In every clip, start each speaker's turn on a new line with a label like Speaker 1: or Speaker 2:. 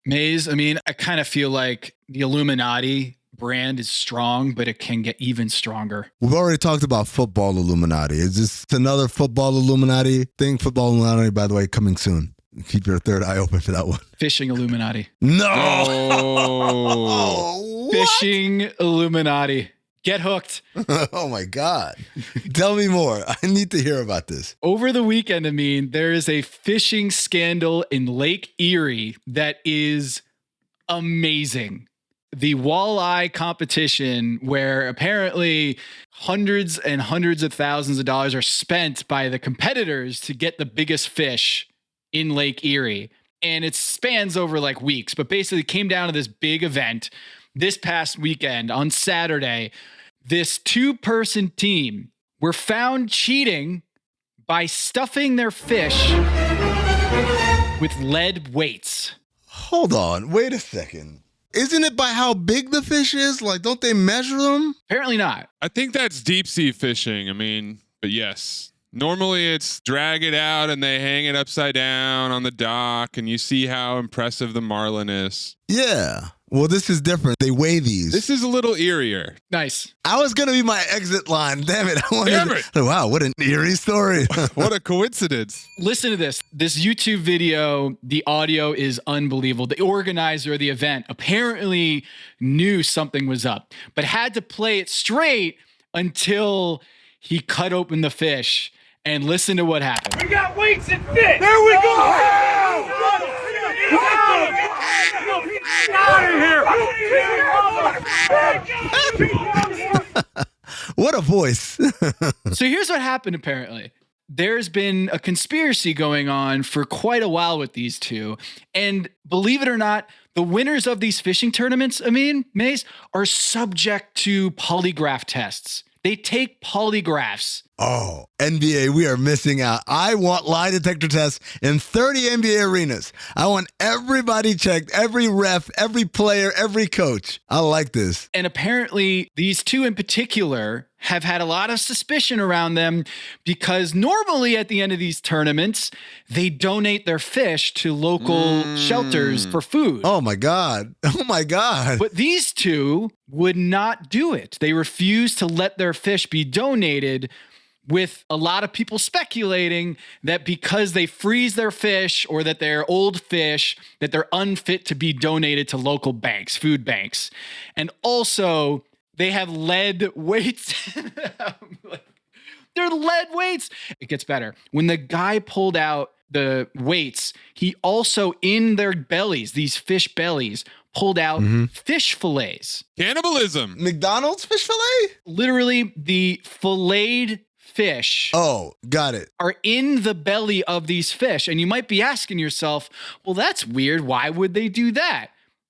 Speaker 1: Maze, I mean, I kind of feel like the Illuminati brand is strong, but it can get even stronger.
Speaker 2: We've already talked about football Illuminati. Is this another football Illuminati thing? Football Illuminati, by the way, coming soon. Keep your third eye open for that one.
Speaker 1: Fishing Illuminati.
Speaker 2: No!
Speaker 1: Fishing Illuminati. Get hooked.
Speaker 2: Oh my God. Tell me more. I need to hear about this.
Speaker 1: Over the weekend, I mean, there is a fishing scandal in Lake Erie that is amazing. The walleye competition, where apparently hundreds and hundreds of thousands of dollars are spent by the competitors to get the biggest fish in Lake Erie. And it spans over like weeks, but basically came down to this big event this past weekend on Saturday. This 2-person team were found cheating by stuffing their fish with lead weights.
Speaker 2: Hold on. Wait a second. Isn't it by how big the fish is? Like, don't they measure them?
Speaker 1: Apparently not.
Speaker 3: I think that's deep sea fishing. I mean, but yes. Normally it's drag it out and they hang it upside down on the dock and you see how impressive the marlin is.
Speaker 2: Yeah. Well, this is different. They weigh these.
Speaker 3: This is a little eerier.
Speaker 1: Nice.
Speaker 2: I was going to be my exit line. Damn it. Wow, what an eerie story.
Speaker 3: What a coincidence.
Speaker 1: Listen to this. This YouTube video, the audio is unbelievable. The organizer of the event apparently knew something was up, but had to play it straight until he cut open the fish. And listen to what happened.
Speaker 4: We got weights and fish. There we go. Out of here.
Speaker 2: What a voice.
Speaker 1: So here's what happened, apparently. There's been a conspiracy going on for quite a while with these two. And believe it or not, the winners of these fishing tournaments, Maze, are subject to polygraph tests. They take polygraphs.
Speaker 2: Oh, NBA, we are missing out. I want lie detector tests in 30 NBA arenas. I want everybody checked, every ref, every player, every coach. I like this.
Speaker 1: And apparently these two in particular have had a lot of suspicion around them because normally at the end of these tournaments, they donate their fish to local shelters for food.
Speaker 2: Oh my God. Oh my God.
Speaker 1: But these two would not do it. They refused to let their fish be donated, with a lot of people speculating that because they freeze their fish or that they're old fish, that they're unfit to be donated to local banks, food banks. And also they have lead weights. They're lead weights. It gets better. When the guy pulled out the weights, he also in their bellies, these fish bellies, pulled out fish fillets.
Speaker 3: Cannibalism.
Speaker 2: McDonald's fish fillet?
Speaker 1: Literally the filleted fish.
Speaker 2: Oh, got it.
Speaker 1: Are in the belly of these fish. And you might be asking yourself, well, that's weird. Why would they do that?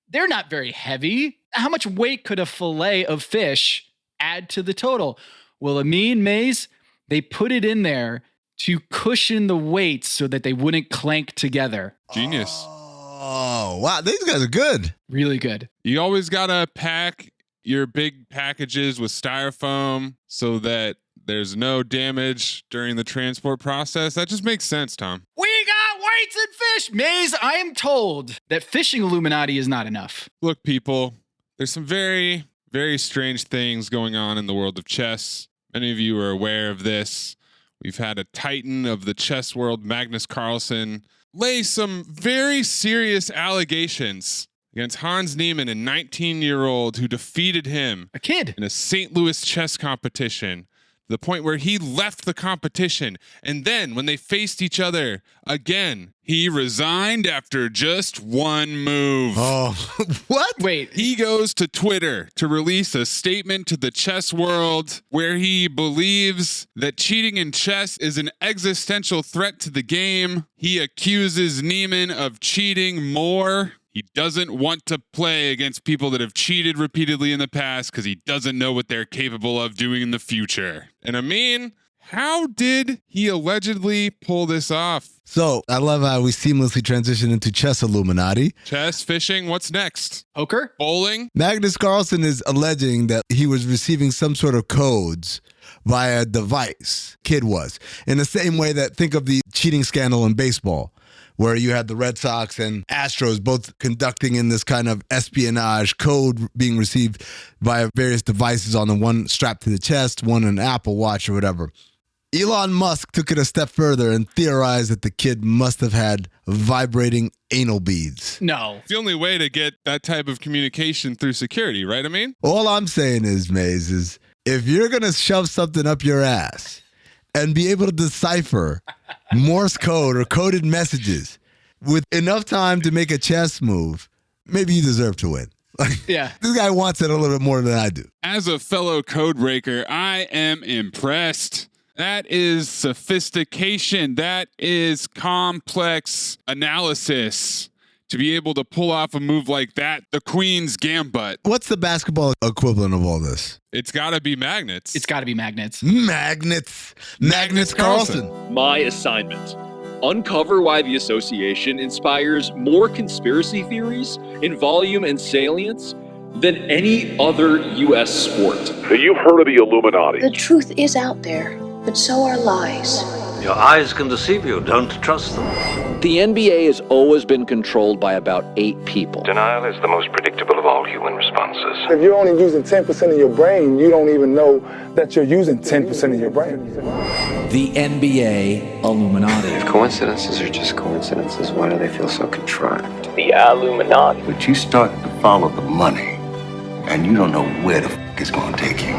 Speaker 1: They're not very heavy. How much weight could a fillet of fish add to the total? Well, Maze, they put it in there to cushion the weights so that they wouldn't clank together.
Speaker 3: Genius.
Speaker 2: Oh, wow. These guys are good.
Speaker 1: Really good.
Speaker 3: You always got to pack your big packages with styrofoam so that there's no damage during the transport process. That just makes sense, Tom.
Speaker 1: We got weights and fish. Maze, I am told that fishing Illuminati is not enough.
Speaker 3: Look, people, there's some very, very strange things going on in the world of chess. Many of you are aware of this. We've had a titan of the chess world, Magnus Carlsen, lay some very serious allegations against Hans Niemann, a 19-year-old who defeated him.
Speaker 1: A kid.
Speaker 3: In a St. Louis chess competition. The point where he left the competition. And then when they faced each other again, he resigned after just one move.
Speaker 2: Oh, what?
Speaker 1: Wait.
Speaker 3: He goes to Twitter to release a statement to the chess world where he believes that cheating in chess is an existential threat to the game. He accuses Niemann of cheating more. He doesn't want to play against people that have cheated repeatedly in the past because he doesn't know what they're capable of doing in the future. And how did he allegedly pull this off?
Speaker 2: So I love how we seamlessly transition into chess Illuminati.
Speaker 3: Chess, fishing, what's next?
Speaker 1: Poker?
Speaker 3: Bowling?
Speaker 2: Magnus Carlsen is alleging that he was receiving some sort of codes via a device. Kid was. In the same way that think of the cheating scandal in baseball, where you had the Red Sox and Astros both conducting in this kind of espionage, code being received via various devices on the one strapped to the chest, one an Apple Watch or whatever. Elon Musk took it a step further and theorized that the kid must have had vibrating anal beads.
Speaker 1: No.
Speaker 3: It's the only way to get that type of communication through security, right? I mean,
Speaker 2: All I'm saying is, Maze, is if you're going to shove something up your ass and be able to decipher Morse code or coded messages with enough time to make a chess move, maybe you deserve to win.
Speaker 1: Yeah.
Speaker 2: This guy wants it a little bit more than I do.
Speaker 3: as a fellow code breaker, I am impressed. That is sophistication. That is complex analysis. To be able to pull off a move like that, the Queen's Gambit.
Speaker 2: What's the basketball equivalent of all this?
Speaker 3: It's got to be magnets.
Speaker 1: It's got to be magnets.
Speaker 2: Magnets Carlson.
Speaker 5: My assignment: uncover why the association inspires more conspiracy theories in volume and salience than any other U.S. sport.
Speaker 6: You've heard of the Illuminati.
Speaker 7: The truth is out there, but so are lies.
Speaker 8: Your eyes can deceive you. Don't trust them.
Speaker 5: The NBA has always been controlled by about 8 people.
Speaker 6: Denial is the most predictable of all human responses.
Speaker 9: If you're only using 10% of your brain, you don't even know that you're using 10% of your brain.
Speaker 10: The NBA Illuminati.
Speaker 11: If coincidences are just coincidences, why do they feel so contrived?
Speaker 5: The Illuminati.
Speaker 8: But you start to follow the money, and you don't know where the f*** it's going to take you.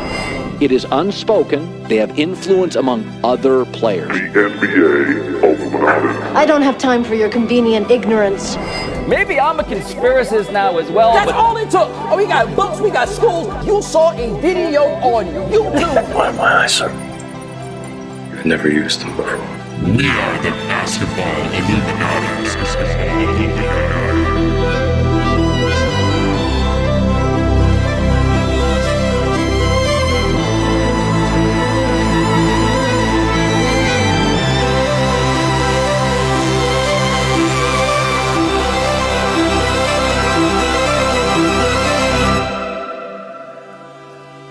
Speaker 5: It is unspoken. They have influence among other players.
Speaker 6: The NBA Illuminati.
Speaker 7: I don't have time for your convenient ignorance.
Speaker 12: Maybe I'm a conspiracist now as well.
Speaker 13: That's all it took. Oh, we got books, we got schools. You saw a video on YouTube.
Speaker 11: My eyes, sir. You've never used them before.
Speaker 14: We are the basketball Illuminati.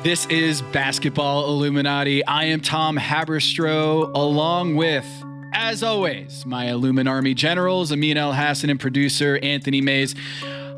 Speaker 1: This is Basketball Illuminati. I am Tom Haberstroh, along with, as always, my Illuminarmy generals, Amin El Hassan, and producer Anthony Mays.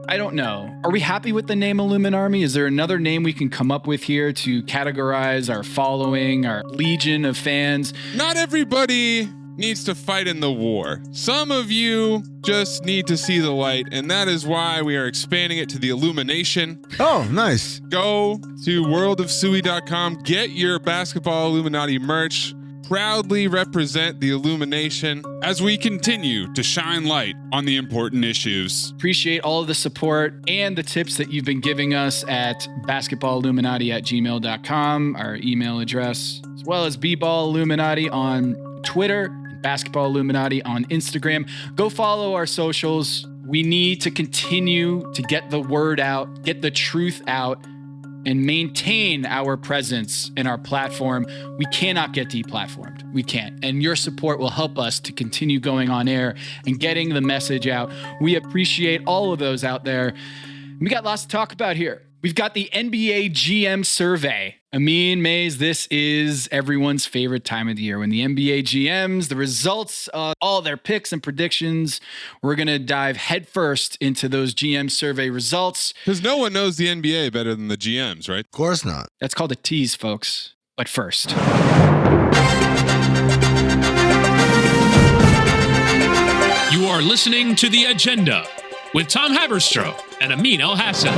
Speaker 1: I don't know. Are we happy with the name Illuminarmy? Is there another name we can come up with here to categorize our following, our legion of fans?
Speaker 3: Not everybody needs to fight in the war. Some of you just need to see the light, and that is why we are expanding it to the Illumination.
Speaker 2: Oh, nice.
Speaker 3: Go to worldofsuey.com, get your Basketball Illuminati merch. Proudly represent the Illumination as we continue to shine light on the important issues.
Speaker 1: Appreciate all of the support and the tips that you've been giving us at basketballilluminati@gmail.com, our email address, as well as bballilluminati on Twitter, Basketball Illuminati on Instagram. Go follow our socials. We need to continue to get the word out, get the truth out, and maintain our presence in our platform. We cannot get deplatformed. We can't. And your support will help us to continue going on air and getting the message out. We appreciate all of those out there. We got lots to talk about here. We've got the NBA GM survey. Amin, Mays, this is everyone's favorite time of the year. When the NBA GMs, the results of all their picks and predictions, we're going to dive headfirst into those GM survey results.
Speaker 3: Because no one knows the NBA better than the GMs, right?
Speaker 2: Of course not.
Speaker 1: That's called a tease, folks. But first.
Speaker 15: You are listening to The Agenda with Tom Haberstroh and Amin El Hassan.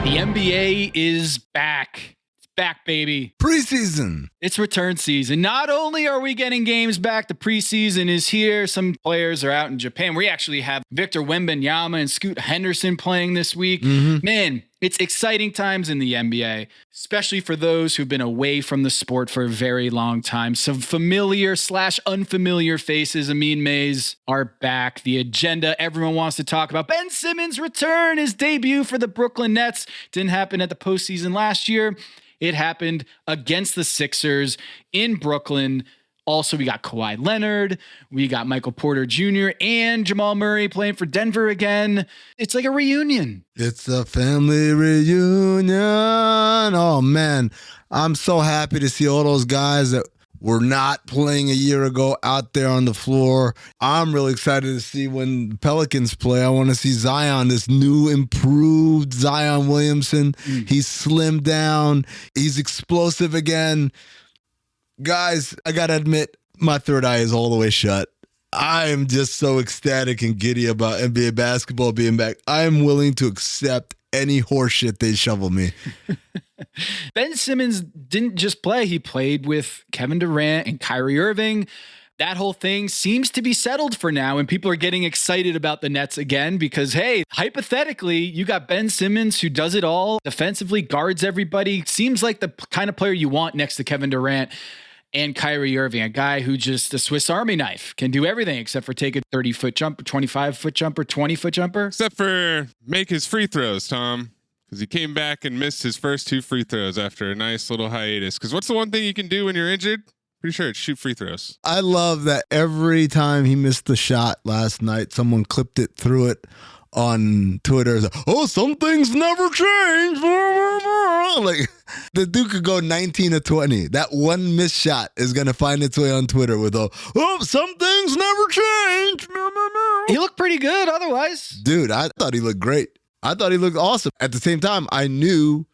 Speaker 1: The NBA is back. It's back, baby.
Speaker 2: Preseason.
Speaker 1: It's return season. Not only are we getting games back, the preseason is here. Some players are out in Japan. We actually have Victor Wembanyama and Scoot Henderson playing this week. Man, it's exciting times in the NBA, especially for those who've been away from the sport for a very long time. Some familiar/unfamiliar faces, Amin Mays, are back. The agenda everyone wants to talk about. Ben Simmons' return, his debut for the Brooklyn Nets. Didn't happen at the postseason last year. It happened against the Sixers in Brooklyn. Also, we got Kawhi Leonard, we got Michael Porter Jr., and Jamal Murray playing for Denver again. It's like a reunion.
Speaker 2: It's a family reunion. Oh, man. I'm so happy to see all those guys that were not playing a year ago out there on the floor. I'm really excited to see when the Pelicans play. I want to see Zion, this new improved Zion Williamson. He's slimmed down. He's explosive again. Guys, I got to admit, my third eye is all the way shut. I am just so ecstatic and giddy about NBA basketball being back. I am willing to accept any horseshit they shovel me.
Speaker 1: Ben Simmons didn't just play. He played with Kevin Durant and Kyrie Irving. That whole thing seems to be settled for now, and people are getting excited about the Nets again because, hey, hypothetically, you got Ben Simmons who does it all, defensively guards everybody, seems like the kind of player you want next to Kevin Durant and Kyrie Irving, a guy who just a Swiss Army knife, can do everything except for take a 30-foot jumper, 25-foot jumper, 20-foot jumper.
Speaker 3: Except for make his free throws, Tom, because he came back and missed his first 2 free throws after a nice little hiatus. Because what's the one thing you can do when you're injured? Pretty sure it's shoot free throws. I
Speaker 2: love that every time he missed the shot last night, someone clipped it, threw it on Twitter. Like, oh, some things never change. Like, the dude could go 19 or 20. That one missed shot is going to find its way on Twitter with some things never change.
Speaker 1: He looked pretty good otherwise.
Speaker 2: Dude, I thought he looked great. I thought he looked awesome. At the same time, I knew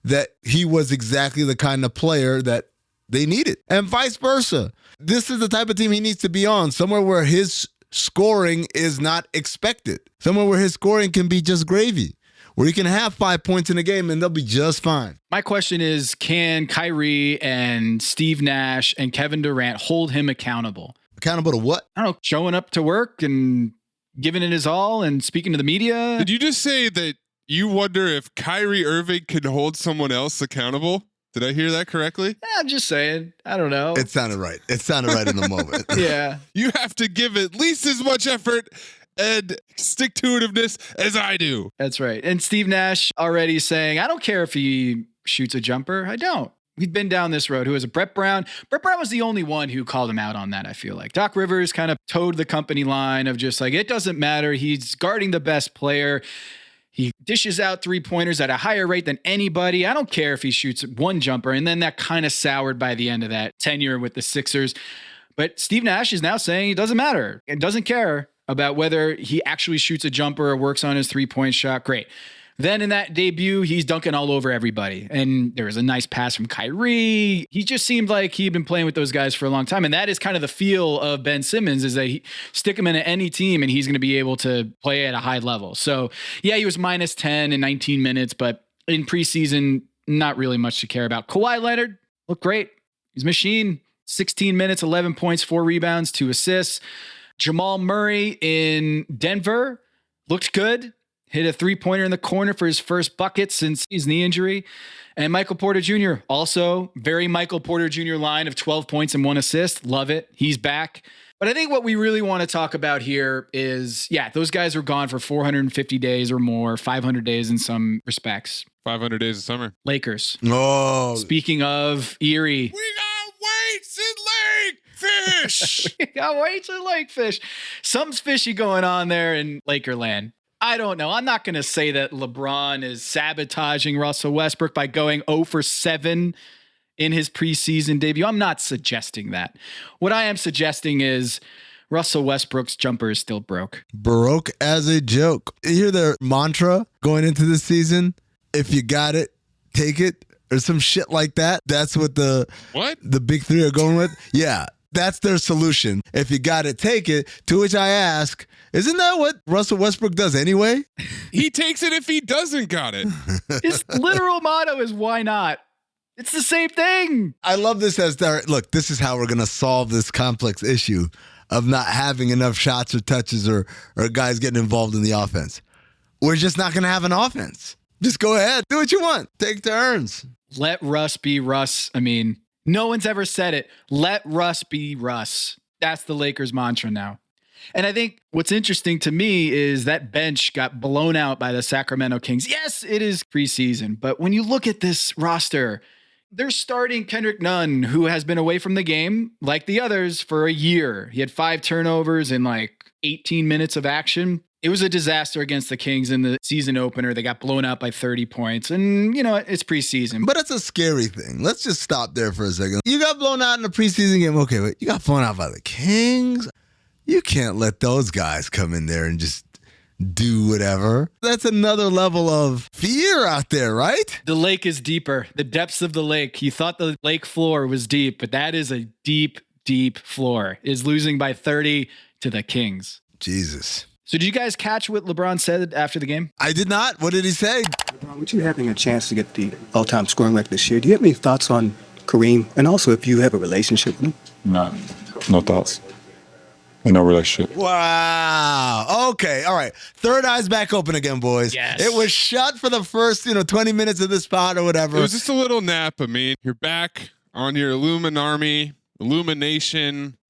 Speaker 2: that he was exactly the kind of player that they needed, and vice versa. This is the type of team he needs to be on, somewhere where his scoring is not expected, somewhere where his scoring can be just gravy, where he can have 5 points in a game and they'll be just fine.
Speaker 1: My question is, can Kyrie and Steve Nash and Kevin Durant hold him accountable?
Speaker 2: Accountable to what?
Speaker 1: I don't know, showing up to work and giving it his all and speaking to the media.
Speaker 3: Did you just say that you wonder if Kyrie Irving could hold someone else accountable? Did I hear that correctly?
Speaker 1: I'm just saying. I don't know.
Speaker 2: It sounded right. It sounded right in the moment.
Speaker 1: Yeah.
Speaker 3: You have to give at least as much effort and stick-to-itiveness as I do.
Speaker 1: That's right. And Steve Nash already saying, I don't care if he shoots a jumper. I don't. We've been down this road. Who is it? Brett Brown? Brett Brown was the only one who called him out on that, I feel like. Doc Rivers kind of towed the company line of just like, it doesn't matter. He's guarding the best player. He dishes out 3-pointers at a higher rate than anybody. I don't care if he shoots one jumper. And then that kind of soured by the end of that tenure with the Sixers. But Steve Nash is now saying it doesn't matter. It doesn't care about whether he actually shoots a jumper or works on his 3-point shot. Great. Then in that debut, he's dunking all over everybody. And there was a nice pass from Kyrie. He just seemed like he'd been playing with those guys for a long time. And that is kind of the feel of Ben Simmons, is that he stick him into any team and he's going to be able to play at a high level. So yeah, he was minus 10 in 19 minutes, but in preseason, not really much to care about. Kawhi Leonard looked great. He's a machine. 16 minutes, 11 points, 4 rebounds, 2 assists. Jamal Murray in Denver looked good. Hit a 3-pointer in the corner for his first bucket since his knee injury. And Michael Porter Jr., also very Michael Porter Jr. line of 12 points and 1 assist. Love it. He's back. But I think what we really want to talk about here is, yeah, those guys were gone for 450 days or more, 500 days in some respects.
Speaker 3: 500 days of summer.
Speaker 1: Lakers.
Speaker 2: Oh.
Speaker 1: Speaking of Erie.
Speaker 3: We got weights and lake fish.
Speaker 1: We got weights and lake fish. Something's fishy going on there in Lakerland. I don't know. I'm not going to say that LeBron is sabotaging Russell Westbrook by going 0 for 7 in his preseason debut. I'm not suggesting that. What I am suggesting is Russell Westbrook's jumper is still broke.
Speaker 2: Broke as a joke. You hear their mantra going into the season? If you got it, take it, or some shit like that. That's what the big three are going with. Yeah. That's their solution. If you got it, take it. To which I ask, isn't that what Russell Westbrook does anyway?
Speaker 3: He takes it if he doesn't got it.
Speaker 1: His literal motto is, why not? It's the same thing.
Speaker 2: I love this as their, look, this is how we're going to solve this complex issue of not having enough shots or touches or guys getting involved in the offense. We're just not going to have an offense. Just go ahead. Do what you want. Take turns.
Speaker 1: Let Russ be Russ. I mean, no one's ever said it. Let Russ be Russ. That's the Lakers mantra now. And I think what's interesting to me is that bench got blown out by the Sacramento Kings. Yes, it is preseason, but when you look at this roster, they're starting Kendrick Nunn, who has been away from the game like the others for a year. He had 5 turnovers in like 18 minutes of action. It was a disaster against the Kings in the season opener. They got blown out by 30 points. And, you know, it's preseason.
Speaker 2: But it's a scary thing. Let's just stop there for a second. You got blown out in the preseason game. Okay, wait. You got blown out by the Kings? You can't let those guys come in there and just do whatever. That's another level of fear out there, right?
Speaker 1: The lake is deeper. The depths of the lake. You thought the lake floor was deep, but that is a deep, deep floor. Is losing by 30 to the Kings.
Speaker 2: Jesus.
Speaker 1: So did you guys catch what LeBron said after the game?
Speaker 2: I did not. What did he say?
Speaker 16: LeBron, with you having a chance to get the all-time scoring record this year, do you have any thoughts on Kareem? And also if you have a relationship with him?
Speaker 17: No thoughts. No relationship.
Speaker 2: Wow. Okay. All right. Third eye's back open again, boys.
Speaker 1: Yes.
Speaker 2: It was shut for the first, 20 minutes of the spot or whatever.
Speaker 3: It was just a little nap. I mean, you're back on your Illumination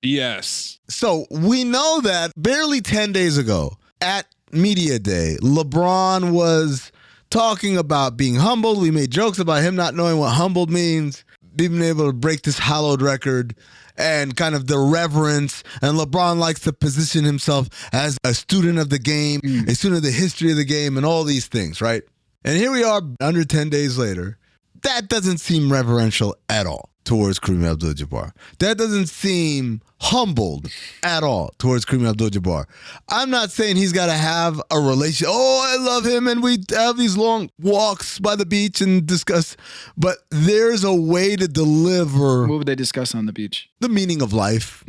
Speaker 3: BS.
Speaker 2: So we know that barely 10 days ago at Media Day, LeBron was talking about being humbled. We made jokes about him not knowing what humbled means, being able to break this hallowed record and kind of the reverence. And LeBron likes to position himself as a student of the game, a student of the history of the game and all these things, right? And here we are under 10 days later. That doesn't seem reverential at all towards Kareem Abdul-Jabbar. That doesn't seem humbled at all towards Kareem Abdul-Jabbar. I'm not saying he's got to have a relationship. Oh, I love him, and we have these long walks by the beach and discuss. But there's a way to deliver.
Speaker 1: What would they discuss on the beach?
Speaker 2: The meaning of life,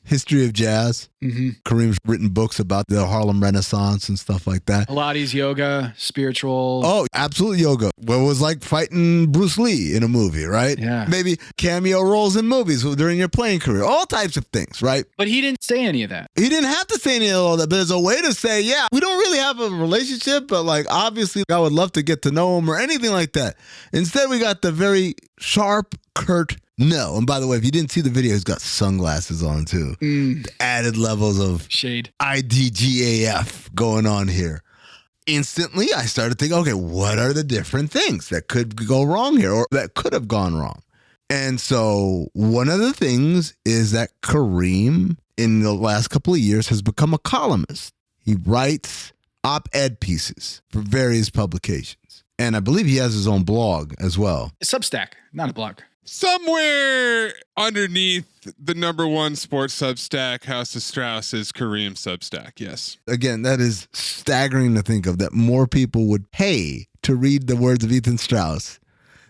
Speaker 2: history of jazz. Kareem's written books about the Harlem Renaissance and stuff like that.
Speaker 1: Pilates, yoga, spiritual.
Speaker 2: Oh, absolute yoga. What was like fighting Bruce Lee in a movie, right?
Speaker 1: Yeah.
Speaker 2: Maybe cameo roles in movies during your playing career. All types of things, right?
Speaker 1: But he didn't say any of that.
Speaker 2: He didn't have to say any of all that, but there's a way to say, yeah, we don't really have a relationship, but like obviously I would love to get to know him or anything like that. Instead, we got the very sharp, curt no. And by the way, if you didn't see the video, he's got sunglasses on too. The added levels of
Speaker 1: shade,
Speaker 2: IDGAF going on here. Instantly, I started thinking, okay, what are the different things that could go wrong here or that could have gone wrong? And so one of the things is that Kareem, in the last couple of years, has become a columnist. He writes op-ed pieces for various publications. And I believe he has his own blog as well.
Speaker 1: A Substack, not a blog.
Speaker 3: Somewhere underneath the number one sports Substack, House of Strauss, is Kareem Substack, yes.
Speaker 2: Again, that is staggering to think of, that more people would pay to read the words of Ethan Strauss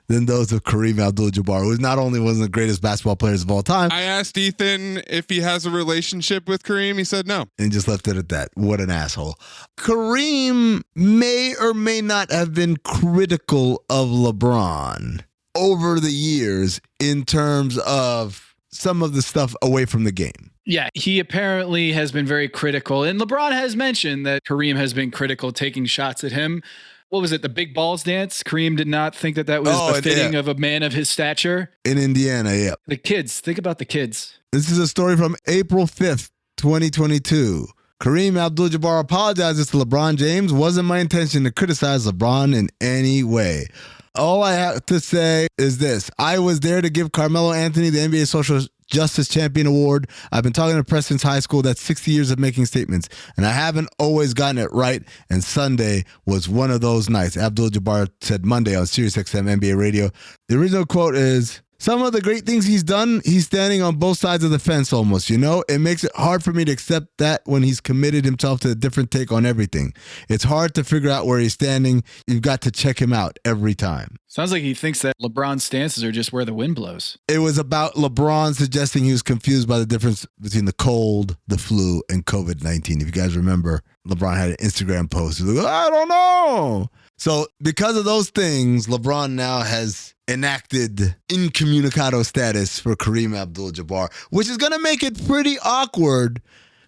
Speaker 2: than those of Kareem Abdul-Jabbar, who not only was the greatest basketball players of all time.
Speaker 3: I asked Ethan if he has a relationship with Kareem. He said no.
Speaker 2: And just left it at that. What an asshole. Kareem may or may not have been critical of LeBron over the years in terms of some of the stuff away from the game.
Speaker 1: Yeah, he apparently has been very critical. And LeBron has mentioned that Kareem has been critical, taking shots at him. What was it, the big balls dance? Kareem did not think that was befitting of a man of his stature.
Speaker 2: In Indiana, yeah.
Speaker 1: The kids, think about the kids.
Speaker 2: This is a story from April 5th, 2022. Kareem Abdul-Jabbar apologizes to LeBron James. Wasn't my intention to criticize LeBron in any way. All I have to say is this. I was there to give Carmelo Anthony the NBA Social Justice Champion Award. I've been talking to press since high school. That's 60 years of making statements. And I haven't always gotten it right. And Sunday was one of those nights. Abdul-Jabbar said Monday on SiriusXM NBA radio. The original quote is, some of the great things he's done, he's standing on both sides of the fence almost, It makes it hard for me to accept that when he's committed himself to a different take on everything. It's hard to figure out where he's standing. You've got to check him out every time.
Speaker 1: Sounds like he thinks that LeBron's stances are just where the wind blows.
Speaker 2: It was about LeBron suggesting he was confused by the difference between the cold, the flu, and COVID-19. If you guys remember, LeBron had an Instagram post. He was like, I don't know. So because of those things, LeBron now has enacted incommunicado status for Kareem Abdul-Jabbar, which is going to make it pretty awkward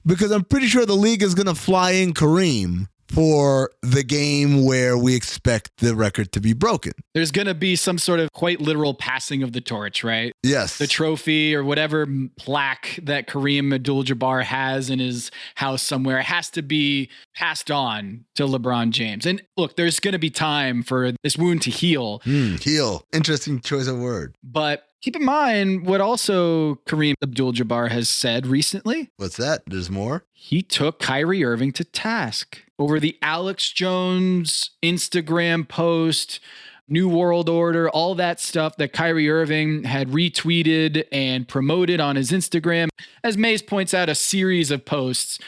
Speaker 2: because I'm pretty sure the league is going to fly in Kareem for the game where we expect the record to be broken.
Speaker 1: There's going to be some sort of quite literal passing of the torch, right?
Speaker 2: Yes.
Speaker 1: The trophy or whatever plaque that Kareem Abdul-Jabbar has in his house somewhere has to be passed on to LeBron James. And look, there's going to be time for this wound to heal.
Speaker 2: Heal. Interesting choice of word.
Speaker 1: But keep in mind what also Kareem Abdul-Jabbar has said recently.
Speaker 2: What's that? There's more?
Speaker 1: He took Kyrie Irving to task. over the Alex Jones Instagram post, New World Order, all that stuff that Kyrie Irving had retweeted and promoted on his Instagram. As Mace points out, a series of posts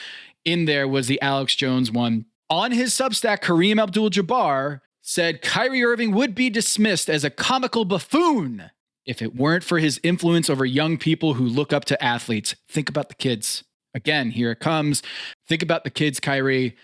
Speaker 1: in there was the Alex Jones one. On his Substack, Kareem Abdul-Jabbar said Kyrie Irving would be dismissed as a comical buffoon if it weren't for his influence over young people who look up to athletes. Think about the kids. Again, here it comes. Think about the kids, Kyrie.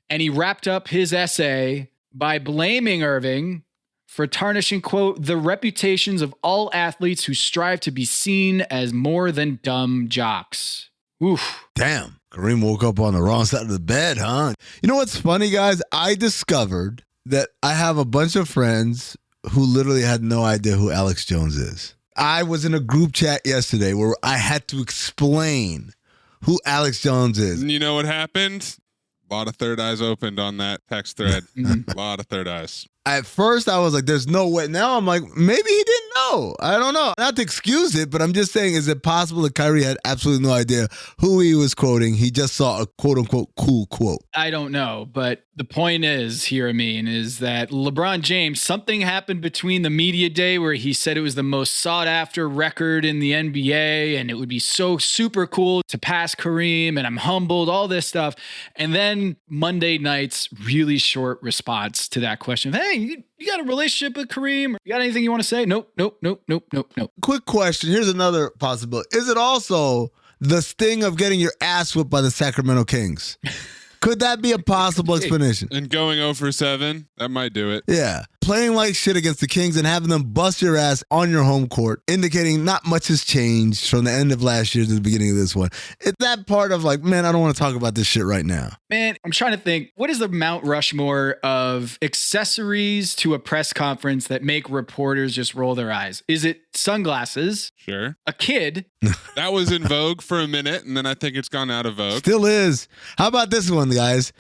Speaker 1: And he wrapped up his essay by blaming Irving for tarnishing, quote, the reputations of all athletes who strive to be seen as more than dumb jocks. Oof.
Speaker 2: Damn. Kareem woke up on the wrong side of the bed, huh? You know what's funny, guys? I discovered that I have a bunch of friends who literally had no idea who Alex Jones is. I was in a group chat yesterday where I had to explain who Alex Jones is.
Speaker 3: And you know what happened? A lot of third eyes opened on that text thread. A lot of third eyes.
Speaker 2: At first, I was like, there's no way. Now I'm like, maybe he didn't know. I don't know. Not to excuse it, but I'm just saying, is it possible that Kyrie had absolutely no idea who he was quoting? He just saw a quote-unquote cool quote.
Speaker 1: I don't know, but the point is here, is that LeBron James, something happened between the media day where he said it was the most sought-after record in the NBA, and it would be so super cool to pass Kareem, and I'm humbled, all this stuff. And then Monday night's really short response to that question. Hey, you got a relationship with Kareem? You got anything you want to say? Nope.
Speaker 2: Quick question. Here's another possibility. Is it also the sting of getting your ass whipped by the Sacramento Kings? Could that be a possible explanation?
Speaker 3: And going 0 for 7, that might do it.
Speaker 2: Yeah. Playing like shit against the Kings and having them bust your ass on your home court, indicating not much has changed from the end of last year to the beginning of this one. It's that part of like, man, I don't want to talk about this shit right now.
Speaker 1: Man, I'm trying to think, what is the Mount Rushmore of accessories to a press conference that make reporters just roll their eyes? Is it sunglasses?
Speaker 3: Sure.
Speaker 1: A kid?
Speaker 3: That was in vogue for a minute, and then I think it's gone out of vogue.
Speaker 2: Still is. How about this one, guys?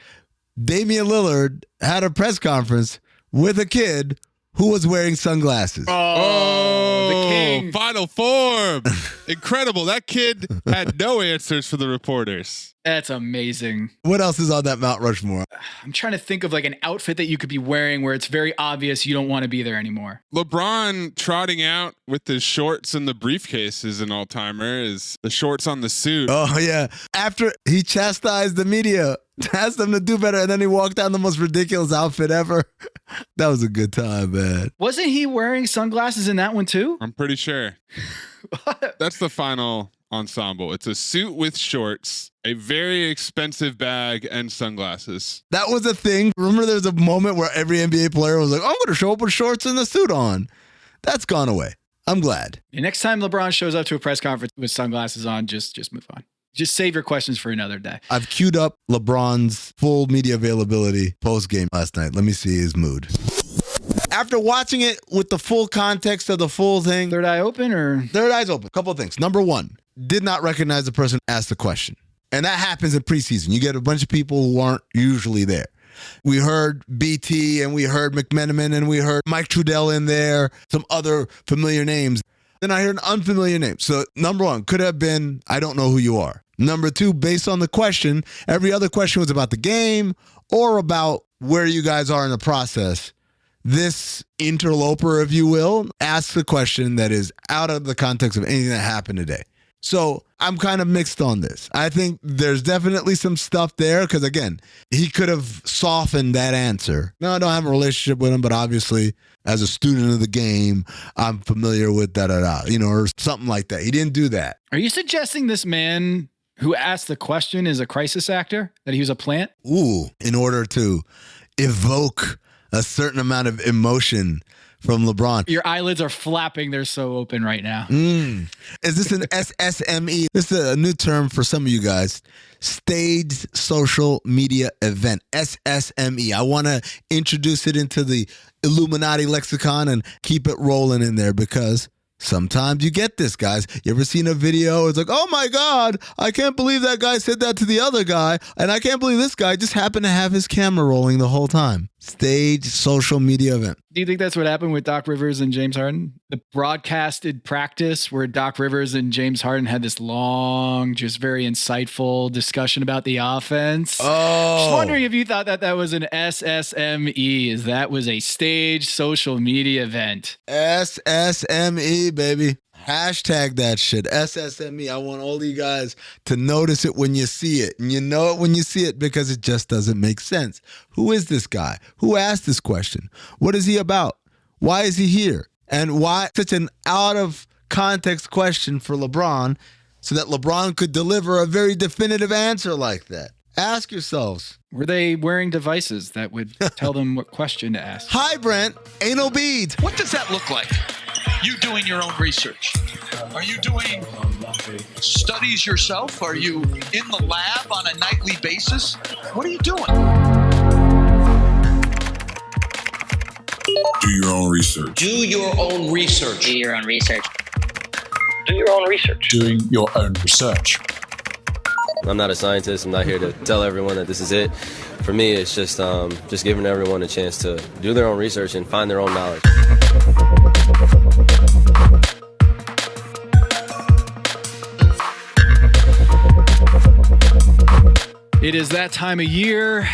Speaker 2: Damian Lillard had a press conference with a kid who was wearing sunglasses.
Speaker 1: Oh, the king.
Speaker 3: Final form. Incredible. That kid had no answers for the reporters.
Speaker 1: That's amazing.
Speaker 2: What else is on that Mount Rushmore?
Speaker 1: I'm trying to think of like an outfit that you could be wearing where it's very obvious you don't want to be there anymore.
Speaker 3: LeBron trotting out with his shorts and the briefcase is an all-timer. Is the shorts on the suit.
Speaker 2: Oh, yeah. After he chastised the media, asked them to do better, and then he walked down the most ridiculous outfit ever. That was a good time, man.
Speaker 1: Wasn't he wearing sunglasses in that one too?
Speaker 3: I'm pretty sure. That's the final ensemble. It's a suit with shorts, a very expensive bag, and sunglasses.
Speaker 2: That was a thing. Remember there's a moment where every NBA player was like, I'm going to show up with shorts and a suit on. That's gone away. I'm glad.
Speaker 1: The next time LeBron shows up to a press conference with sunglasses on, just move on. Just save your questions for another day.
Speaker 2: I've queued up LeBron's full media availability post-game last night. Let me see his mood. After watching it with the full context of the full thing.
Speaker 1: Third eye open or?
Speaker 2: Third eye's open. Couple of things. Number one, did not recognize the person who asked the question. And that happens in preseason. You get a bunch of people who aren't usually there. We heard BT and we heard McMenamin and we heard Mike Trudell in there, some other familiar names. Then I heard an unfamiliar name. So number one, could have been, I don't know who you are. Number two, based on the question, every other question was about the game or about where you guys are in the process. This interloper, if you will, asks a question that is out of the context of anything that happened today. So I'm kind of mixed on this. I think there's definitely some stuff there because, again, he could have softened that answer. No, I don't have a relationship with him, but obviously, as a student of the game, I'm familiar with or something like that. He didn't do that.
Speaker 1: Are you suggesting this man who asked the question is a crisis actor, that he was a plant?
Speaker 2: Ooh, in order to evoke a certain amount of emotion from LeBron.
Speaker 1: Your eyelids are flapping. They're so open right now.
Speaker 2: Is this an SSME? This is a new term for some of you guys. Staged social media event. SSME. I want to introduce it into the Illuminati lexicon and keep it rolling in there because sometimes you get this, guys. You ever seen a video? It's like, oh my God, I can't believe that guy said that to the other guy. And I can't believe this guy just happened to have his camera rolling the whole time. Stage social media event.
Speaker 1: Do you think that's what happened with Doc Rivers and James Harden? The broadcasted practice where Doc Rivers and James Harden had this long, just very insightful discussion about the offense.
Speaker 2: Oh.
Speaker 1: Just wondering if you thought that that was an SSME, as that was a stage social media event.
Speaker 2: SSME, baby. Hashtag that shit. SSME. I want all you guys to notice it when you see it. And you know it when you see it because it just doesn't make sense. Who is this guy? Who asked this question? What is he about? Why is he here? And why such an out of context question for LeBron so that LeBron could deliver a very definitive answer like that? Ask yourselves.
Speaker 1: Were they wearing devices that would tell them what question to ask?
Speaker 2: Hi, Brent. Anal beads.
Speaker 18: What does that look like? You doing your own research? Are you doing studies yourself? Are you in the lab on a nightly basis? What are you doing?
Speaker 14: Do your own research.
Speaker 18: Do your own research.
Speaker 19: Do your own research. Do your own research.
Speaker 14: Doing your own research.
Speaker 20: I'm not a scientist. I'm not here to tell everyone that this is it. For me, it's just giving everyone a chance to do their own research and find their own knowledge.
Speaker 1: It is that time of year.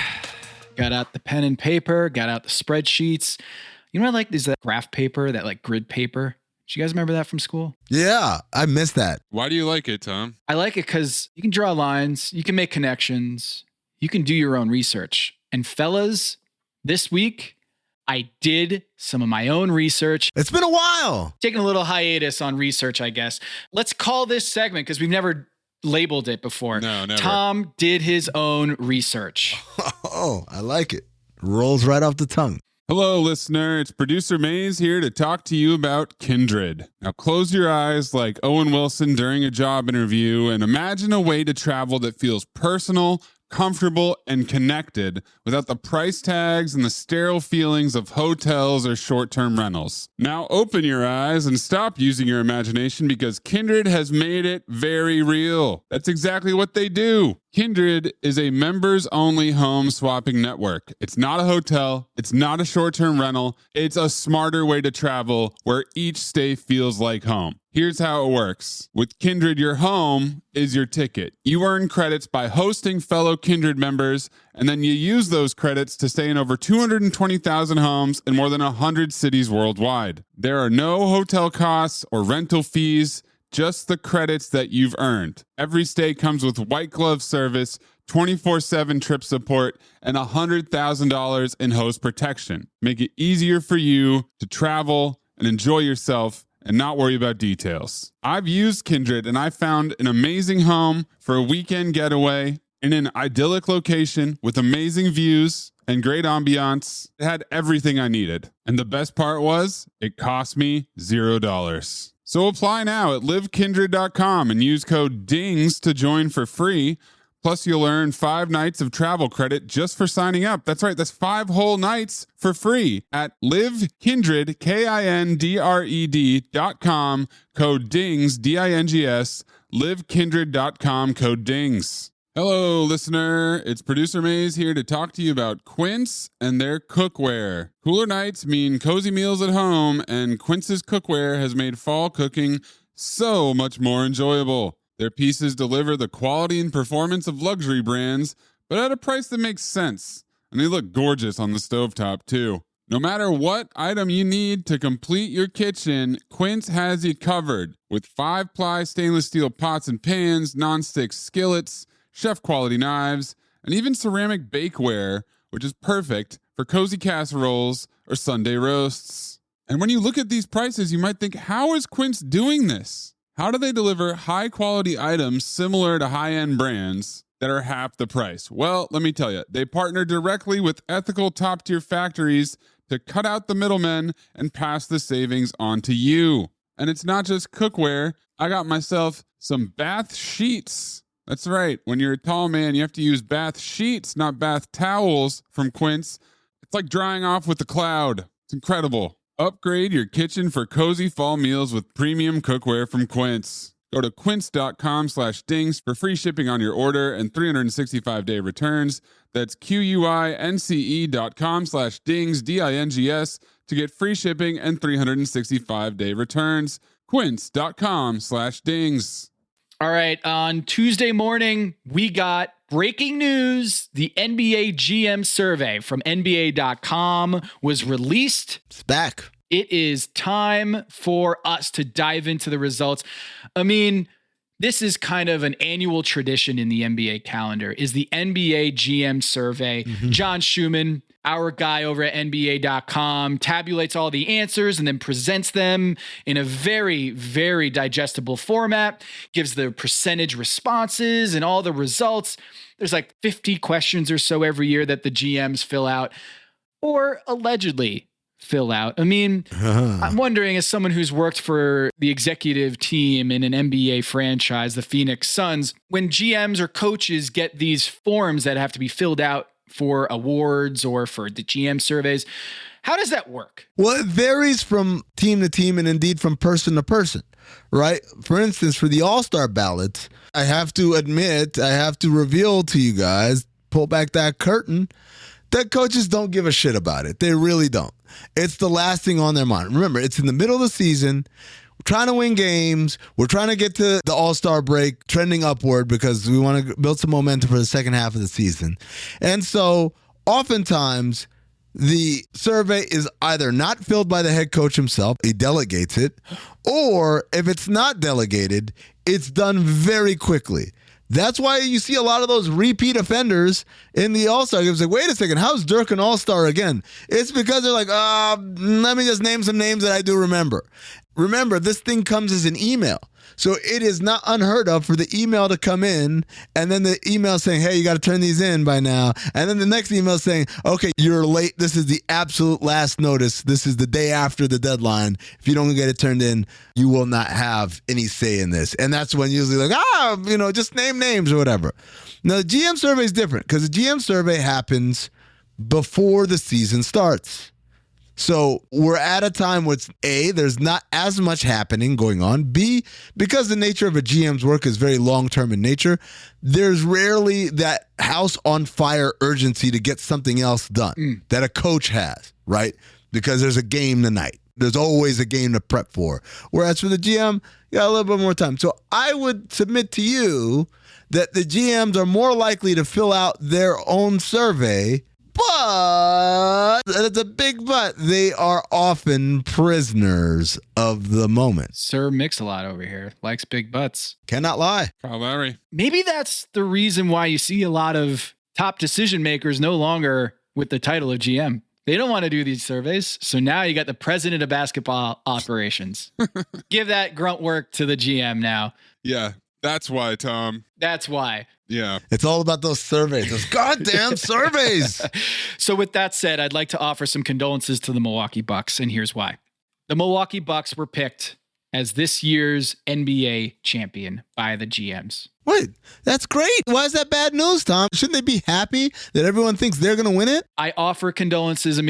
Speaker 1: Got out the pen and paper, got out the spreadsheets. You know what I like is that graph paper, that like grid paper. Do you guys remember that from school?
Speaker 2: Yeah, I missed that.
Speaker 3: Why do you like it, Tom?
Speaker 1: I like it because you can draw lines, you can make connections, you can do your own research. And fellas, this week, I did some of my own research.
Speaker 2: It's been a while.
Speaker 1: Taking a little hiatus on research, I guess. Let's call this segment, because we've never labeled it before.
Speaker 3: No, never.
Speaker 1: Tom did his own research.
Speaker 2: Oh, I like it. Rolls right off the tongue.
Speaker 3: Hello, listener. It's producer Mays here to talk to you about Kindred. Now, close your eyes like Owen Wilson during a job interview and imagine a way to travel that feels personal, comfortable, and connected without the price tags and the sterile feelings of hotels or short-term rentals. Now open your eyes and stop using your imagination because Kindred has made it very real. That's exactly what they do. Kindred is a members-only home swapping network. It's not a hotel. It's not a short-term rental. It's a smarter way to travel where each stay feels like home. Here's how it works. With Kindred, your home is your ticket. You earn credits by hosting fellow Kindred members, and then you use those credits to stay in over 220,000 homes in more than 100 cities worldwide. There are no hotel costs or rental fees, just the credits that you've earned. Every stay comes with white glove service, 24/7 trip support, and $100,000 in host protection. Make it easier for you to travel and enjoy yourself and not worry about details. I've used Kindred and I found an amazing home for a weekend getaway in an idyllic location with amazing views and great ambiance. It had everything I needed. And the best part was, it cost me $0. So apply now at livekindred.com and use code DINGS to join for free. Plus, you'll earn 5 nights of travel credit just for signing up. That's right, that's 5 whole nights for free at livekindred, KINDRED.com, code DINGS, DINGS, livekindred.com, code DINGS. Hello, listener. It's producer Mays here to talk to you about Quince and their cookware. Cooler nights mean cozy meals at home, and Quince's cookware has made fall cooking so much more enjoyable. Their pieces deliver the quality and performance of luxury brands, but at a price that makes sense. And they look gorgeous on the stovetop, too. No matter what item you need to complete your kitchen, Quince has you covered. With 5-ply stainless steel pots and pans, nonstick skillets, chef-quality knives, and even ceramic bakeware, which is perfect for cozy casseroles or Sunday roasts. And when you look at these prices, you might think, how is Quince doing this? How do they deliver high-quality items similar to high-end brands that are half the price? Well, let me tell you, they partner directly with ethical top-tier factories to cut out the middlemen and pass the savings on to you. And it's not just cookware. I got myself some bath sheets. That's right. When you're a tall man, you have to use bath sheets, not bath towels from Quince. It's like drying off with a cloud. It's incredible. Upgrade your kitchen for cozy fall meals with premium cookware from Quince. Go to quince.com/dings for free shipping on your order and 365-day returns. That's QUINCE.com/dings, DINGS, to get free shipping and 365-day returns. Quince.com/dings.
Speaker 1: All right. On Tuesday morning, we got breaking news. The NBA GM survey from NBA.com was released.
Speaker 2: It's back.
Speaker 1: It is time for us to dive into the results. I mean, this is kind of an annual tradition in the NBA calendar, is the NBA GM survey. John Schumann, our guy over at NBA.com, tabulates all the answers and then presents them in a very, very digestible format, gives the percentage responses and all the results. There's like 50 questions or so every year that the GMs fill out, or allegedly fill out. I mean, I'm wondering, as someone who's worked for the executive team in an NBA franchise, the Phoenix Suns, when GMs or coaches get these forms that have to be filled out for awards or for the GM surveys, how does that work?
Speaker 2: Well, it varies from team to team and indeed from person to person, right? For instance, for the All-Star ballots, I have to admit, I have to reveal to you guys, pull back that curtain, that coaches don't give a shit about it. They really don't. It's the last thing on their mind. Remember, it's in the middle of the season. We're trying to win games. We're trying to get to the All-Star break trending upward because we want to build some momentum for the second half of the season. And so oftentimes the survey is either not filled by the head coach himself, he delegates it, or if it's not delegated, it's done very quickly. That's why you see a lot of those repeat offenders in the All-Star games. Like, wait a second, how's Dirk an All-Star again? It's because they're like, let me just name some names that I do remember. Remember, this thing comes as an email. So it is not unheard of for the email to come in and then the email saying, hey, you got to turn these in by now. And then the next email saying, okay, you're late. This is the absolute last notice. This is the day after the deadline. If you don't get it turned in, you will not have any say in this. And that's when usually like, just name names or whatever. Now, the GM survey is different because the GM survey happens before the season starts. So we're at a time where it's A, there's not as much happening going on. B, because the nature of a GM's work is very long-term in nature, there's rarely that house on fire urgency to get something else done that a coach has, right? Because there's a game tonight. There's always a game to prep for. Whereas for the GM, you got a little bit more time. So I would submit to you that the GMs are more likely to fill out their own survey, but, and it's a big but, they are often prisoners of the moment.
Speaker 1: Sir Mix-a-Lot over here likes big butts.
Speaker 2: Cannot lie.
Speaker 3: Kyle Lowry.
Speaker 1: Maybe that's the reason why you see a lot of top decision makers no longer with the title of GM. They don't want to do these surveys. So now you got the president of basketball operations. Give that grunt work to the GM now.
Speaker 3: Yeah, that's why, Tom.
Speaker 1: That's why.
Speaker 3: Yeah.
Speaker 2: It's all about those surveys, those goddamn surveys.
Speaker 1: So with that said, I'd like to offer some condolences to the Milwaukee Bucks, and here's why. The Milwaukee Bucks were picked as this year's NBA champion by the GMs.
Speaker 2: Wait, that's great. Why is that bad news, Tom? Shouldn't they be happy that everyone thinks they're going to win it?
Speaker 1: I offer condolences,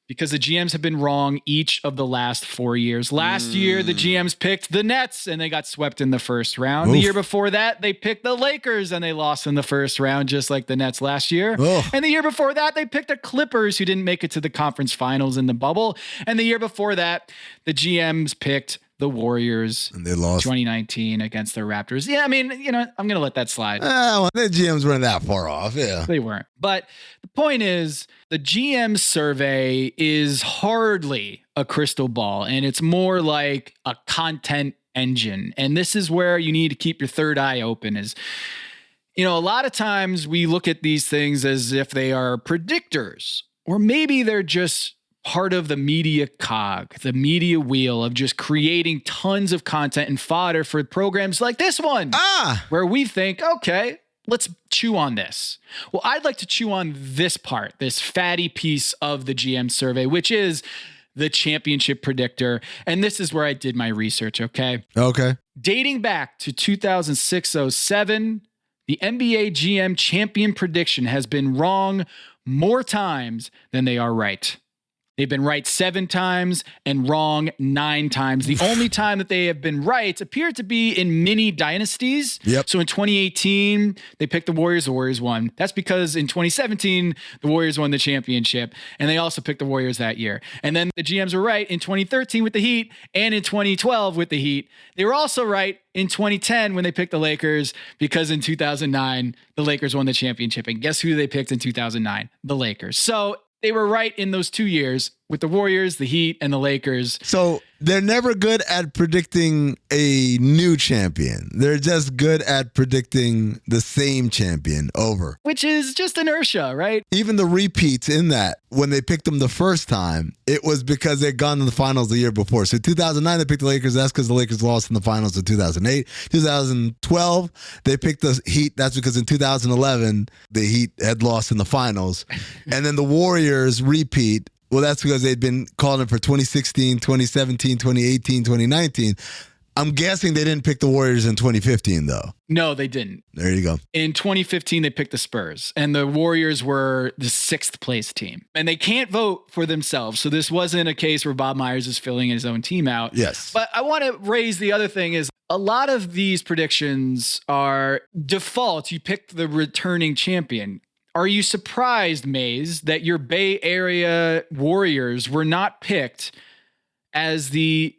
Speaker 1: because the GMs have been wrong each of the last 4 years. Last year, the GMs picked the Nets and they got swept in the first round. The year before that, they picked the Lakers and they lost in the first round, just like the Nets last year. And the year before that, they picked the Clippers, who didn't make it to the conference finals in the bubble. And the year before that, the GMs picked the Warriors,
Speaker 2: and they lost
Speaker 1: 2019 against the Raptors. Yeah, I'm going to let that slide.
Speaker 2: Well, the GMs weren't that far off. Yeah,
Speaker 1: they weren't. But the point is, the GM survey is hardly a crystal ball, and it's more like a content engine. And this is where you need to keep your third eye open. Is, a lot of times we look at these things as if they are predictors, or maybe they're just part of the media cog, the media wheel of just creating tons of content and fodder for programs like this one, where we think, okay, let's chew on this. Well, I'd like to chew on this part, this fatty piece of the GM survey, which is the championship predictor. And this is where I did my research, okay?
Speaker 2: Okay.
Speaker 1: Dating back to 2006-07, the NBA GM champion prediction has been wrong more times than they are right. They've been right 7 times and wrong 9 times. The only time that they have been right appeared to be in mini dynasties.
Speaker 2: Yep.
Speaker 1: So in 2018, they picked the Warriors won. That's because in 2017, the Warriors won the championship, and they also picked the Warriors that year. And then the GMs were right in 2013 with the Heat and in 2012 with the Heat. They were also right in 2010 when they picked the Lakers, because in 2009, the Lakers won the championship. And guess who they picked in 2009? The Lakers. So they were right in those 2 years with the Warriors, the Heat, and the Lakers.
Speaker 2: So they're never good at predicting a new champion. They're just good at predicting the same champion over.
Speaker 1: Which is just inertia, right?
Speaker 2: Even the repeats in that, when they picked them the first time, it was because they'd gone to the finals the year before. So 2009, they picked the Lakers. That's because the Lakers lost in the finals in 2008. 2012, they picked the Heat. That's because in 2011, the Heat had lost in the finals. And then the Warriors repeat. Well, that's because they'd been calling for 2016, 2017, 2018, 2019. I'm guessing they didn't pick the Warriors in 2015, though.
Speaker 1: No, they didn't.
Speaker 2: There you go.
Speaker 1: In 2015, they picked the Spurs, and the Warriors were the 6th place team. And they can't vote for themselves, so this wasn't a case where Bob Myers is filling his own team out.
Speaker 2: Yes.
Speaker 1: But I want to raise the other thing is, a lot of these predictions are default. You picked the returning champion. Are you surprised, Maze, that your Bay Area Warriors were not picked as the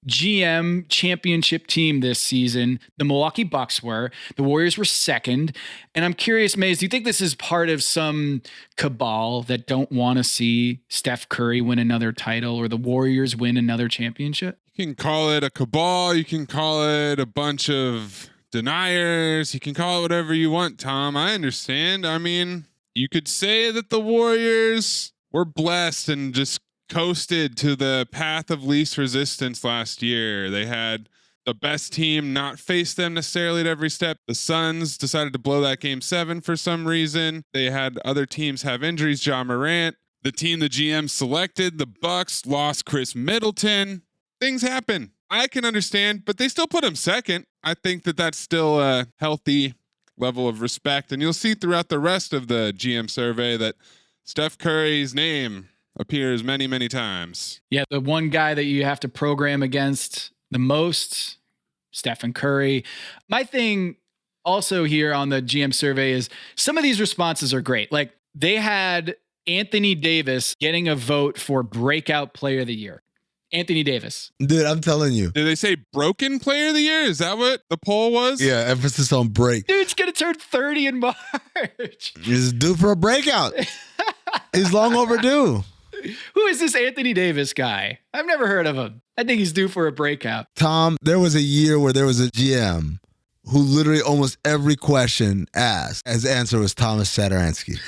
Speaker 1: GM championship team this season? The Milwaukee Bucks were. The Warriors were second. And I'm curious, Maze, do you think this is part of some cabal that don't want to see Steph Curry win another title or the Warriors win another championship?
Speaker 3: You can call it a cabal. You can call it a bunch of deniers. You can call it whatever you want, Tom. I understand. I mean, you could say that the Warriors were blessed and just coasted to the path of least resistance last year. They had the best team not face them necessarily at every step. The Suns decided to blow that game 7 for some reason. They had other teams have injuries. Ja Morant, the team the GM selected, the Bucks, lost Chris Middleton. Things happen. I can understand, but they still put him second. I think that that's still a healthy level of respect. And you'll see throughout the rest of the GM survey that Steph Curry's name appears many, many times.
Speaker 1: Yeah, the one guy that you have to program against the most, Stephen Curry. My thing also here on the GM survey is some of these responses are great. Like they had Anthony Davis getting a vote for breakout player of the year. Anthony Davis.
Speaker 2: Dude, I'm telling you.
Speaker 3: Did they say broken player of the year? Is that what the poll was?
Speaker 2: Yeah, emphasis on break.
Speaker 1: Dude's going to turn 30 in March.
Speaker 2: He's due for a breakout. He's long overdue.
Speaker 1: Who is this Anthony Davis guy? I've never heard of him. I think he's due for a breakout.
Speaker 2: Tom, there was a year where there was a GM who literally almost every question asked, his answer was Thomas Satoransky.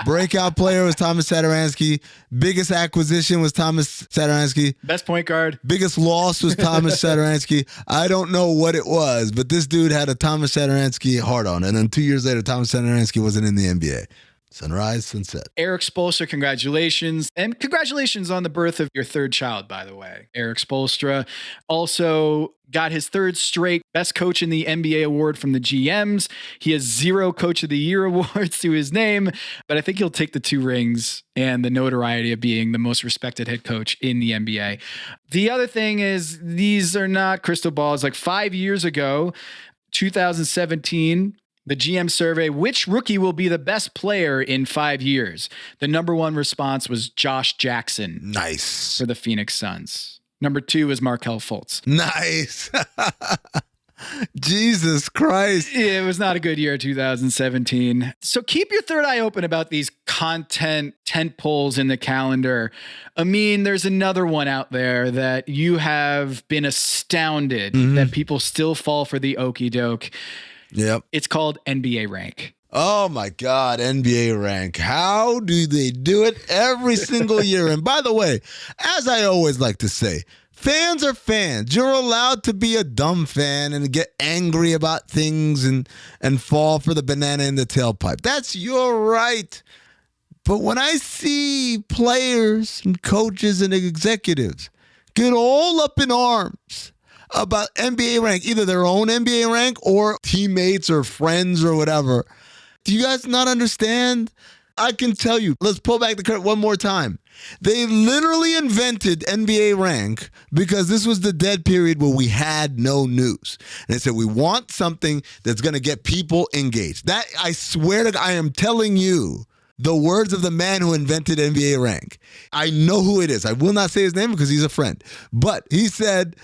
Speaker 2: Breakout player was Thomas Satoransky. Biggest acquisition was Thomas Satoransky.
Speaker 1: Best point guard.
Speaker 2: Biggest loss was Thomas Satoransky. I don't know what it was, but this dude had a Thomas Satoransky hard on. And then 2 years later, Thomas Satoransky wasn't in the NBA. Sunrise, sunset.
Speaker 1: Eric Spoelstra, congratulations. And congratulations on the birth of your 3rd child, by the way. Eric Spoelstra also got his 3rd straight Best Coach in the NBA award from the GMs. He has 0 Coach of the Year awards to his name, but I think he'll take the 2 rings and the notoriety of being the most respected head coach in the NBA. The other thing is these are not crystal balls. Like 5 years ago, 2017, the GM survey, which rookie will be the best player in 5 years? The number 1 response was Josh Jackson.
Speaker 2: Nice.
Speaker 1: For the Phoenix Suns. Number 2 is Markelle Fultz.
Speaker 2: Nice. Jesus Christ.
Speaker 1: It was not a good year, 2017. So keep your third eye open about these content tent poles in the calendar. I mean, there's another one out there that you have been astounded that people still fall for the okie doke.
Speaker 2: Yep.
Speaker 1: It's called NBA Rank.
Speaker 2: Oh my God, NBA Rank. How do they do it every single year? And by the way, as I always like to say, fans are fans. You're allowed to be a dumb fan and get angry about things and fall for the banana in the tailpipe. That's your right. But when I see players and coaches and executives get all up in arms about NBA Rank, either their own NBA Rank or teammates or friends or whatever, do you guys not understand? I can tell you, let's pull back the curtain one more time. They literally invented NBA rank because this was the dead period where we had no news. And they said, we want something that's going to get people engaged. That, I swear to God, I am telling you the words of the man who invented NBA rank. I know who it is. I will not say his name because he's a friend. But he said,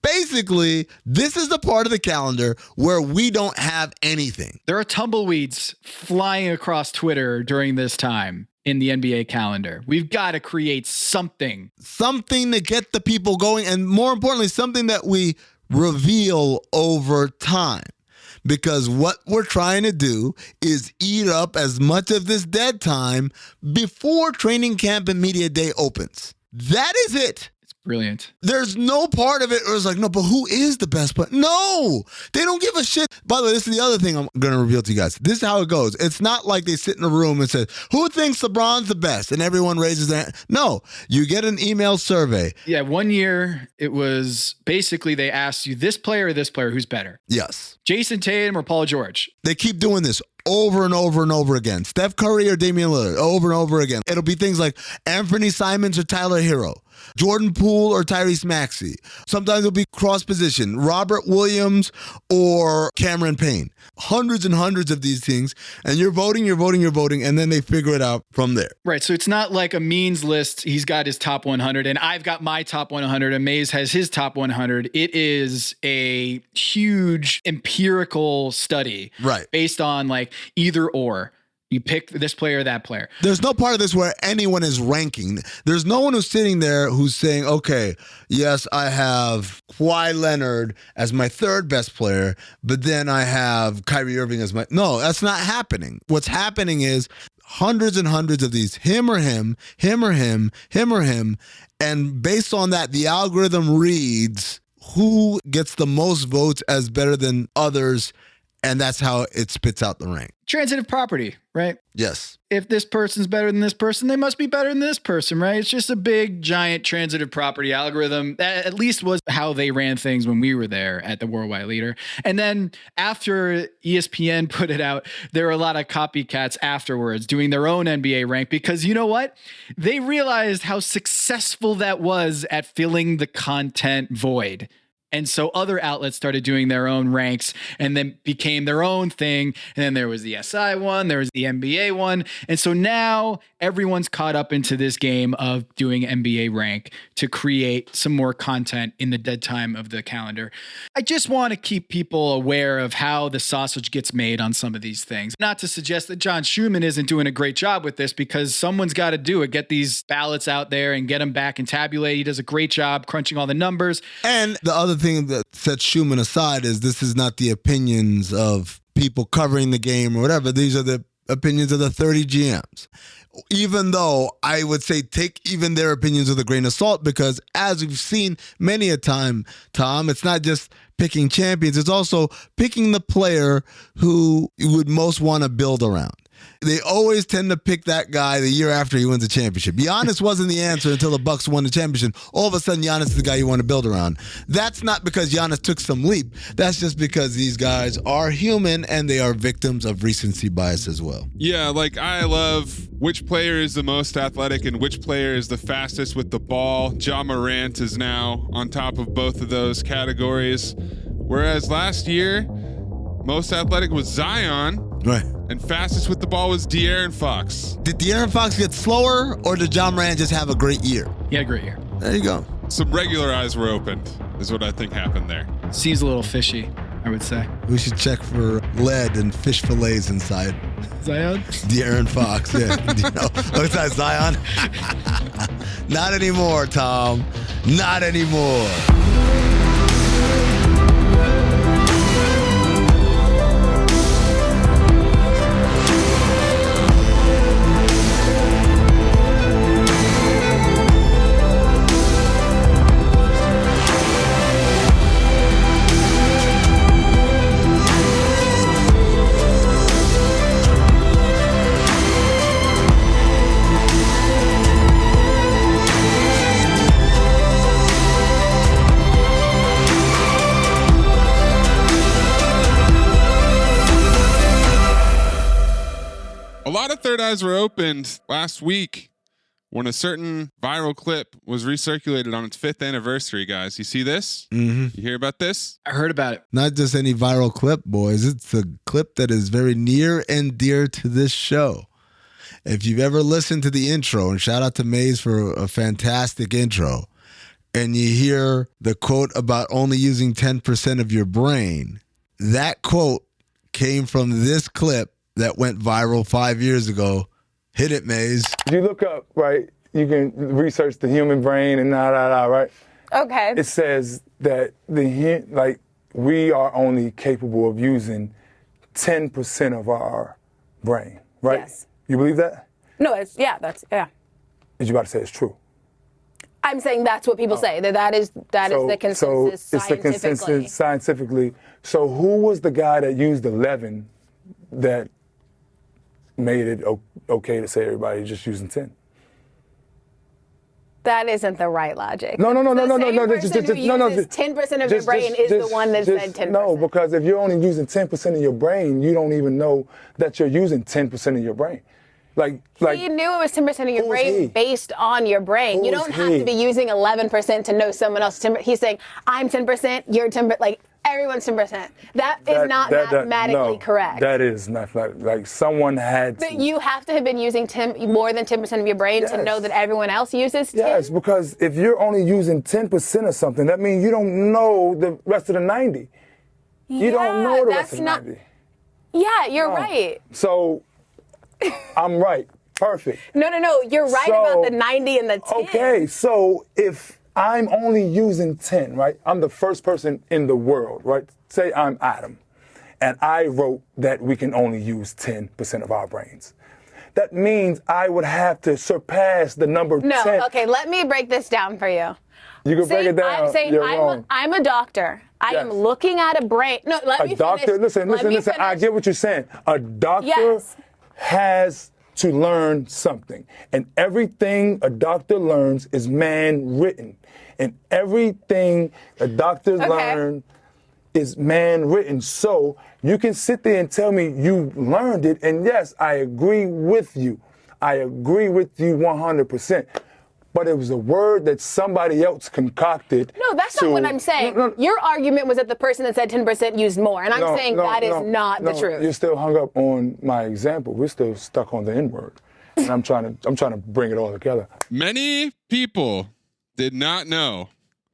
Speaker 2: basically, this is the part of the calendar where we don't have anything.
Speaker 1: There are tumbleweeds flying across Twitter during this time in the NBA calendar. We've got to create something.
Speaker 2: Something to get the people going, and more importantly, something that we reveal over time. Because what we're trying to do is eat up as much of this dead time before training camp and media day opens. That is it.
Speaker 1: Brilliant.
Speaker 2: There's no part of it where it's like, no, but who is the best player? No, they don't give a shit. By the way, this is the other thing I'm going to reveal to you guys. This is how it goes. It's not like they sit in a room and say, who thinks LeBron's the best? And everyone raises their hand. No, you get an email survey.
Speaker 1: Yeah, one year it was basically they asked you this player or this player, who's better?
Speaker 2: Yes.
Speaker 1: Jason Tatum or Paul George?
Speaker 2: They keep doing this over and over and over again. Steph Curry or Damian Lillard, over and over again. It'll be things like Anthony Simons or Tyler Hero, Jordan Poole or Tyrese Maxey. Sometimes it'll be cross position, Robert Williams or Cameron Payne. Hundreds and hundreds of these things. And you're voting, and then they figure it out from there.
Speaker 1: Right. So it's not like a means list. He's got his top 100 and I've got my top 100 and Mays has his top 100. It is a huge empirical study.
Speaker 2: Right.
Speaker 1: Based on like either or. You pick this player or that player.
Speaker 2: There's no part of this where anyone is ranking. There's no one who's sitting there who's saying, okay, yes, I have Kawhi Leonard as my third best player, but then I have Kyrie Irving as my... No, that's not happening. What's happening is hundreds and hundreds of these, him or him, him or him, him or him, and based on that, the algorithm reads who gets the most votes as better than others, and that's how it spits out the rank.
Speaker 1: Transitive property, right?
Speaker 2: Yes.
Speaker 1: If this person's better than this person, they must be better than this person, right? It's just a big, giant transitive property algorithm. That at least was how they ran things when we were there at the Worldwide Leader. And then after ESPN put it out, there were a lot of copycats afterwards doing their own NBA rank because you know what? They realized how successful that was at filling the content void. And so other outlets started doing their own ranks and then became their own thing. And then there was the SI one, there was the NBA one. And so now everyone's caught up into this game of doing NBA rank to create some more content in the dead time of the calendar. I just want to keep people aware of how the sausage gets made on some of these things. Not to suggest that John Schumann isn't doing a great job with this because someone's got to do it. Get these ballots out there and get them back and tabulate. He does a great job crunching all the numbers.
Speaker 2: And the other thing that sets Schumann aside is this is not the opinions of people covering the game or whatever. These are the opinions of the 30 GMs. Even though I would say take even their opinions with a grain of salt because as we've seen many a time, Tom, it's not just picking champions. It's also picking the player who you would most want to build around. They always tend to pick that guy the year after he wins a championship. Giannis wasn't the answer until the Bucks won the championship. All of a sudden, Giannis is the guy you want to build around. That's not because Giannis took some leap. That's just because these guys are human and they are victims of recency bias as well.
Speaker 3: Yeah, like I love which player is the most athletic and which player is the fastest with the ball. Ja Morant is now on top of both of those categories. Whereas last year, most athletic was Zion.
Speaker 2: Right.
Speaker 3: And fastest with the ball was De'Aaron Fox.
Speaker 2: Did De'Aaron Fox get slower or did Ja Morant just have a great year?
Speaker 1: He had a great year.
Speaker 2: There you go.
Speaker 3: Some regular eyes were opened, is what I think happened there.
Speaker 1: Seems a little fishy, I would say.
Speaker 2: We should check for lead and fish fillets inside.
Speaker 1: Zion?
Speaker 2: De'Aaron Fox, yeah. What's that, Zion? Not anymore, Tom. Not anymore.
Speaker 3: third eyes were opened last week when a certain viral clip was recirculated on its 5th anniversary, guys. You see this?
Speaker 2: Mm-hmm.
Speaker 3: You hear about this?
Speaker 1: I heard about it.
Speaker 2: Not just any viral clip, boys. It's a clip that is very near and dear to this show. If you've ever listened to the intro, and shout out to Maze for a fantastic intro, and you hear the quote about only using 10% of your brain, that quote came from this clip that went viral 5 years ago. Hit it, Maze.
Speaker 9: You look up, right? You can research the human brain and right?
Speaker 21: Okay.
Speaker 9: It says that we are only capable of using 10% of our brain, right?
Speaker 21: Yes.
Speaker 9: You believe that?
Speaker 21: No, that's.
Speaker 9: Is you about to say it's true?
Speaker 21: I'm saying that's what people say. That is the consensus
Speaker 9: So it's the consensus scientifically. So who was the guy that used 11 that made it okay to say everybody just using 10?
Speaker 21: That isn't the right logic.
Speaker 9: No.
Speaker 21: Just 10% of your brain is the one that said 10%.
Speaker 9: No, because if you're only using 10% of your brain, you don't even know that you're using 10% of your brain. Like
Speaker 21: he knew it was 10% of your brain based on your brain. You don't have to be using 11% to know someone else. He's saying, I'm 10%, you're 10%, like everyone's 10%. That is not mathematically correct.
Speaker 9: That is not like someone had to.
Speaker 21: But you have to have been using more than 10% of your brain to know that everyone else uses 10%.
Speaker 9: Yes, because if you're only using 10% of something, that means you don't know the rest of the 90. You don't know the rest of the 90.
Speaker 21: Yeah, you're right.
Speaker 9: So I'm right. Perfect.
Speaker 21: No. You're right about the 90 and the 10.
Speaker 9: Okay, so if I'm only using 10, right? I'm the first person in the world, right? Say I'm Adam, and I wrote that we can only use 10% of our brains. That means I would have to surpass the number 10.
Speaker 21: No, okay, let me break this down for you.
Speaker 9: You can break it down.
Speaker 21: I'm saying I'm a doctor. I am looking at a brain. No, let me
Speaker 9: finish. Listen. I get what you're saying. A doctor has to learn something. And everything a doctor learns is man-written. And everything a doctor learns is man-written. So you can sit there and tell me you learned it, and yes, I agree with you. I agree with you 100%. But it was a word that somebody else concocted.
Speaker 21: No, that's not what I'm saying. No. Your argument was that the person that said 10% used more, and I'm saying that is not the truth.
Speaker 9: You're still hung up on my example. We're still stuck on the N-word, and I'm trying to bring it all together.
Speaker 3: Many people did not know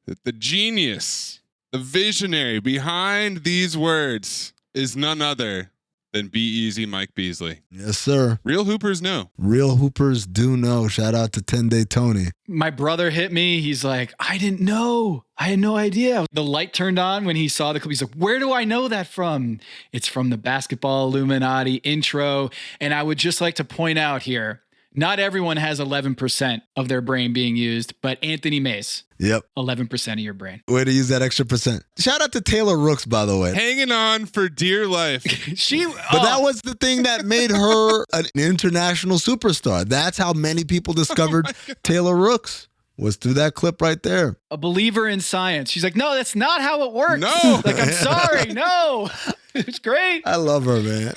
Speaker 3: that the genius, the visionary behind these words is none other than Be Easy Mike Beasley.
Speaker 2: Yes, sir.
Speaker 3: Real hoopers know.
Speaker 2: Real hoopers do know. Shout out to 10-Day Tony.
Speaker 1: My brother hit me. He's like, I didn't know. I had no idea. The light turned on when he saw the clip. He's like, where do I know that from? It's from the Basketball Illuminati intro. And I would just like to point out here, not everyone has 11% of their brain being used, but Anthony Mace.
Speaker 2: Yep.
Speaker 1: 11% of your brain.
Speaker 2: Way to use that extra percent. Shout out to Taylor Rooks, by the way.
Speaker 3: Hanging on for dear life.
Speaker 2: But that was the thing that made her an international superstar. That's how many people discovered Taylor Rooks. Was through that clip right there.
Speaker 1: A believer in science. She's like, no, that's not how it works.
Speaker 3: No.
Speaker 1: Like, I'm sorry. No. It's great.
Speaker 2: I love her, man.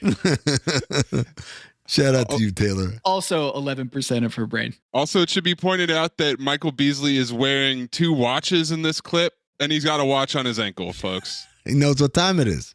Speaker 2: Shout out to you, Taylor.
Speaker 1: Also 11% of her brain.
Speaker 3: Also, it should be pointed out that Michael Beasley is wearing 2 watches in this clip, and he's got a watch on his ankle, folks.
Speaker 2: He knows what time it is.